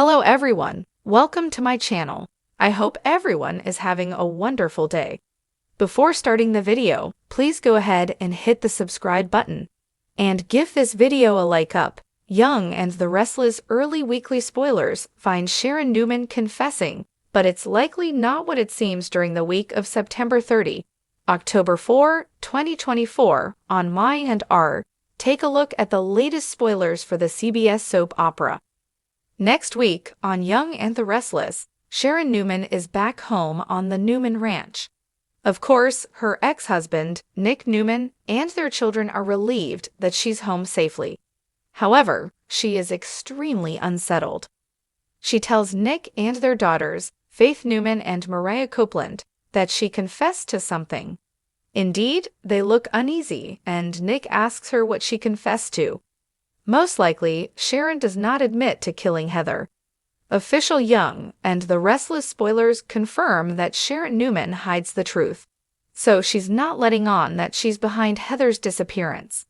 Hello everyone, welcome to my channel. I hope everyone is having a wonderful day. Before starting the video, please go ahead and hit the subscribe button. And give this video a like up. Young and the Restless early weekly spoilers find Sharon Newman confessing, but it's likely not what it seems during the week of September 30, October 4, 2024 on Y&R. Take a look at the latest spoilers for the CBS soap opera. Next week, on Young and the Restless, Sharon Newman is back home on the Newman Ranch. Of course, her ex-husband, Nick Newman, and their children are relieved that she's home safely. However, she is extremely unsettled. She tells Nick and their daughters, Faith Newman and Mariah Copeland, that she confessed to something. Indeed, they look uneasy, and Nick asks her what she confessed to. Most likely, Sharon does not admit to killing Heather. Official Young and the Restless spoilers confirm that Sharon Newman hides the truth, so she's not letting on that she's behind Heather's disappearance.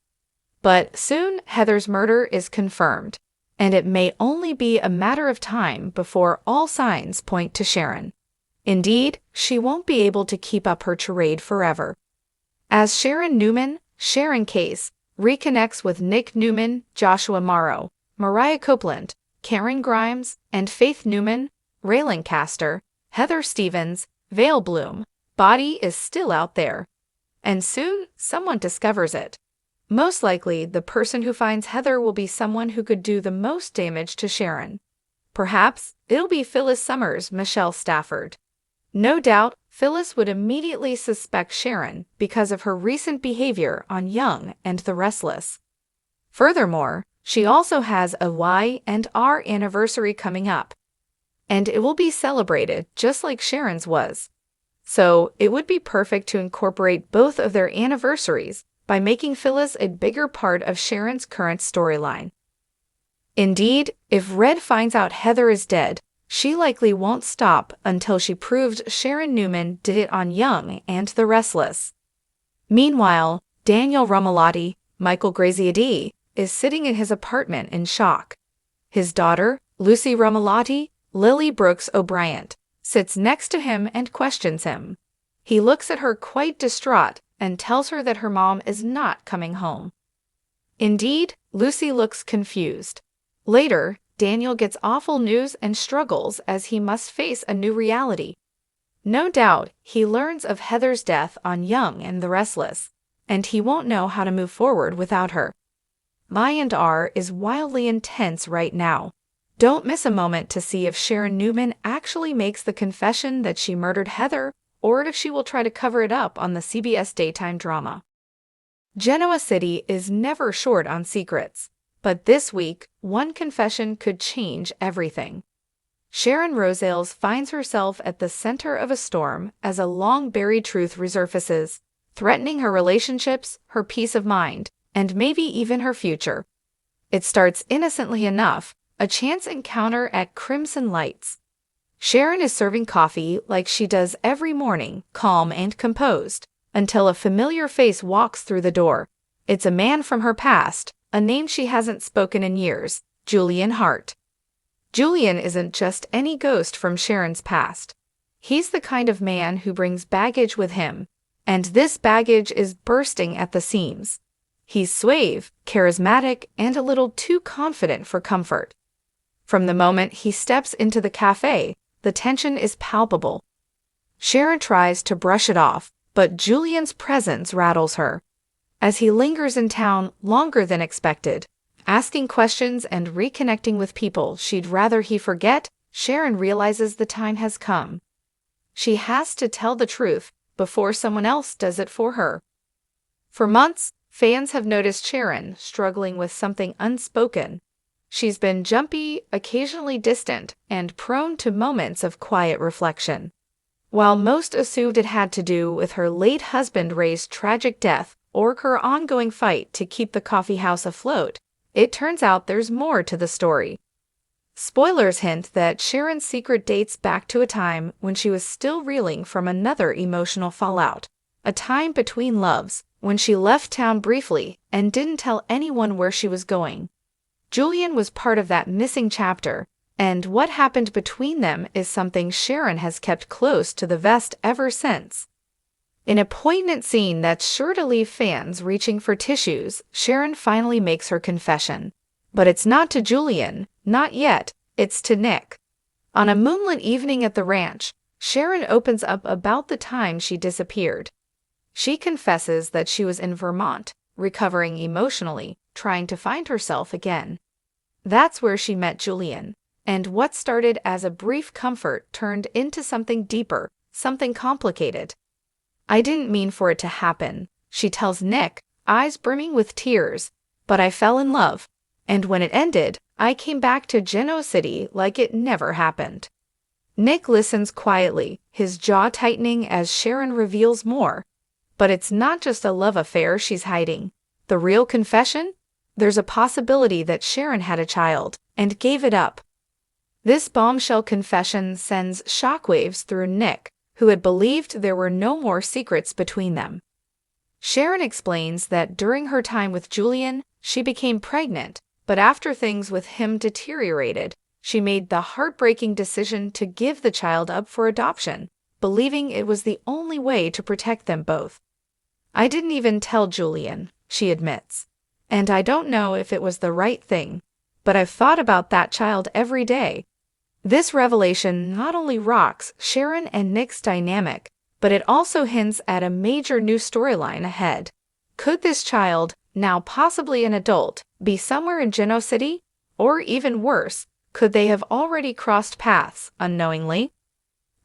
But soon, Heather's murder is confirmed, and it may only be a matter of time before all signs point to Sharon. Indeed, she won't be able to keep up her charade forever. As Sharon Newman, Sharon Case reconnects with Nick Newman, Joshua Morrow, Mariah Copeland, Karen Grimes, and Faith Newman, Ray Lancaster, Heather Stevens, Vale Bloom, body is still out there. And soon, someone discovers it. Most likely, the person who finds Heather will be someone who could do the most damage to Sharon. Perhaps it'll be Phyllis Summers' Michelle Stafford. No doubt, Phyllis would immediately suspect Sharon because of her recent behavior on Young and the Restless. Furthermore, she also has a Y&R anniversary coming up, and it will be celebrated just like Sharon's was. So it would be perfect to incorporate both of their anniversaries by making Phyllis a bigger part of Sharon's current storyline. Indeed, if Red finds out Heather is dead, she likely won't stop until she proves Sharon Newman did it on Young and the Restless. Meanwhile, Daniel Romalotti, Michael Graziadei, is sitting in his apartment in shock. His daughter, Lucy Romalotti, Lily Brooks O'Brien, sits next to him and questions him. He looks at her quite distraught and tells her that her mom is not coming home. Indeed, Lucy looks confused. Later, Daniel gets awful news and struggles as he must face a new reality. No doubt, he learns of Heather's death on Young and the Restless, and he won't know how to move forward without her. Y&R is wildly intense right now. Don't miss a moment to see if Sharon Newman actually makes the confession that she murdered Heather, or if she will try to cover it up on the CBS daytime drama. Genoa City is never short on secrets. But this week, one confession could change everything. Sharon Rosales finds herself at the center of a storm as a long-buried truth resurfaces, threatening her relationships, her peace of mind, and maybe even her future. It starts innocently enough, a chance encounter at Crimson Lights. Sharon is serving coffee like she does every morning, calm and composed, until a familiar face walks through the door. It's a man from her past, a name she hasn't spoken in years, Julian Hart. Julian isn't just any ghost from Sharon's past. He's the kind of man who brings baggage with him, and this baggage is bursting at the seams. He's suave, charismatic, and a little too confident for comfort. From the moment he steps into the cafe, the tension is palpable. Sharon tries to brush it off, but Julian's presence rattles her. As he lingers in town longer than expected, asking questions and reconnecting with people she'd rather he forget, Sharon realizes the time has come. She has to tell the truth before someone else does it for her. For months, fans have noticed Sharon struggling with something unspoken. She's been jumpy, occasionally distant, and prone to moments of quiet reflection. While most assumed it had to do with her late husband Ray's tragic death, or her ongoing fight to keep the coffee house afloat, it turns out there's more to the story. Spoilers hint that Sharon's secret dates back to a time when she was still reeling from another emotional fallout, a time between loves, when she left town briefly and didn't tell anyone where she was going. Julian was part of that missing chapter, And what happened between them is something Sharon has kept close to the vest ever since. In a poignant scene that's sure to leave fans reaching for tissues, Sharon finally makes her confession. But it's not to Julian, not yet, it's to Nick. On a moonlit evening at the ranch, Sharon opens up about the time she disappeared. She confesses that she was in Vermont, recovering emotionally, trying to find herself again. That's where she met Julian, and what started as a brief comfort turned into something deeper, something complicated. "I didn't mean for it to happen," she tells Nick, eyes brimming with tears, "but I fell in love, and when it ended, I came back to Genoa City like it never happened." Nick listens quietly, his jaw tightening as Sharon reveals more. But it's not just a love affair she's hiding. The real confession? There's a possibility that Sharon had a child and gave it up. This bombshell confession sends shockwaves through Nick, who had believed there were no more secrets between them. Sharon explains that during her time with Julian, she became pregnant, but after things with him deteriorated, she made the heartbreaking decision to give the child up for adoption, believing it was the only way to protect them both. "I didn't even tell Julian," she admits, "and I don't know if it was the right thing, but I've thought about that child every day." This revelation not only rocks Sharon and Nick's dynamic, but it also hints at a major new storyline ahead. Could this child, now possibly an adult, be somewhere in Genoa City? Or even worse, could they have already crossed paths unknowingly?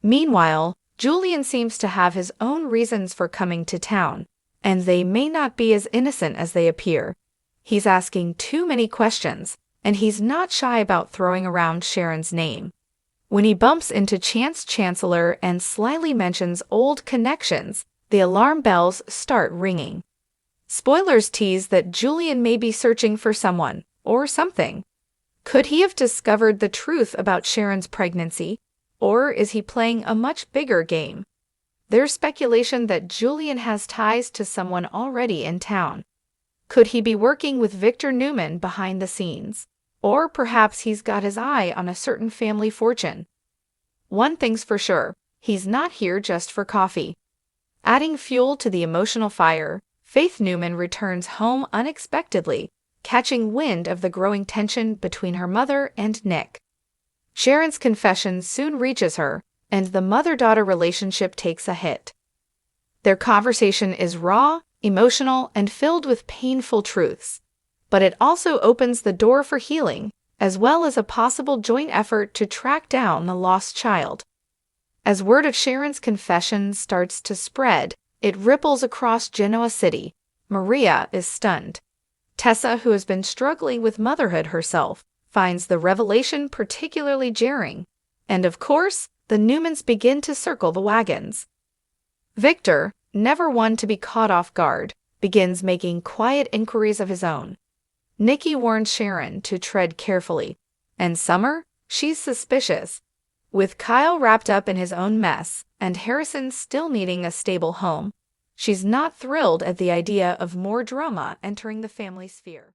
Meanwhile, Julian seems to have his own reasons for coming to town, and they may not be as innocent as they appear. He's asking too many questions, and he's not shy about throwing around Sharon's name. When he bumps into Chance Chancellor and slyly mentions old connections, the alarm bells start ringing. Spoilers tease that Julian may be searching for someone, or something. Could he have discovered the truth about Sharon's pregnancy, or is he playing a much bigger game? There's speculation that Julian has ties to someone already in town. Could he be working with Victor Newman behind the scenes? Or perhaps he's got his eye on a certain family fortune. One thing's for sure, he's not here just for coffee. Adding fuel to the emotional fire, Faith Newman returns home unexpectedly, catching wind of the growing tension between her mother and Nick. Sharon's confession soon reaches her, and the mother-daughter relationship takes a hit. Their conversation is raw, emotional, and filled with painful truths. But it also opens the door for healing, as well as a possible joint effort to track down the lost child. As word of Sharon's confession starts to spread, it ripples across Genoa City. Maria is stunned. Tessa, who has been struggling with motherhood herself, finds the revelation particularly jarring. And of course, the Newmans begin to circle the wagons. Victor, never one to be caught off guard, begins making quiet inquiries of his own. Nikki warns Sharon to tread carefully, and Summer, she's suspicious. With Kyle wrapped up in his own mess and Harrison still needing a stable home, she's not thrilled at the idea of more drama entering the family sphere.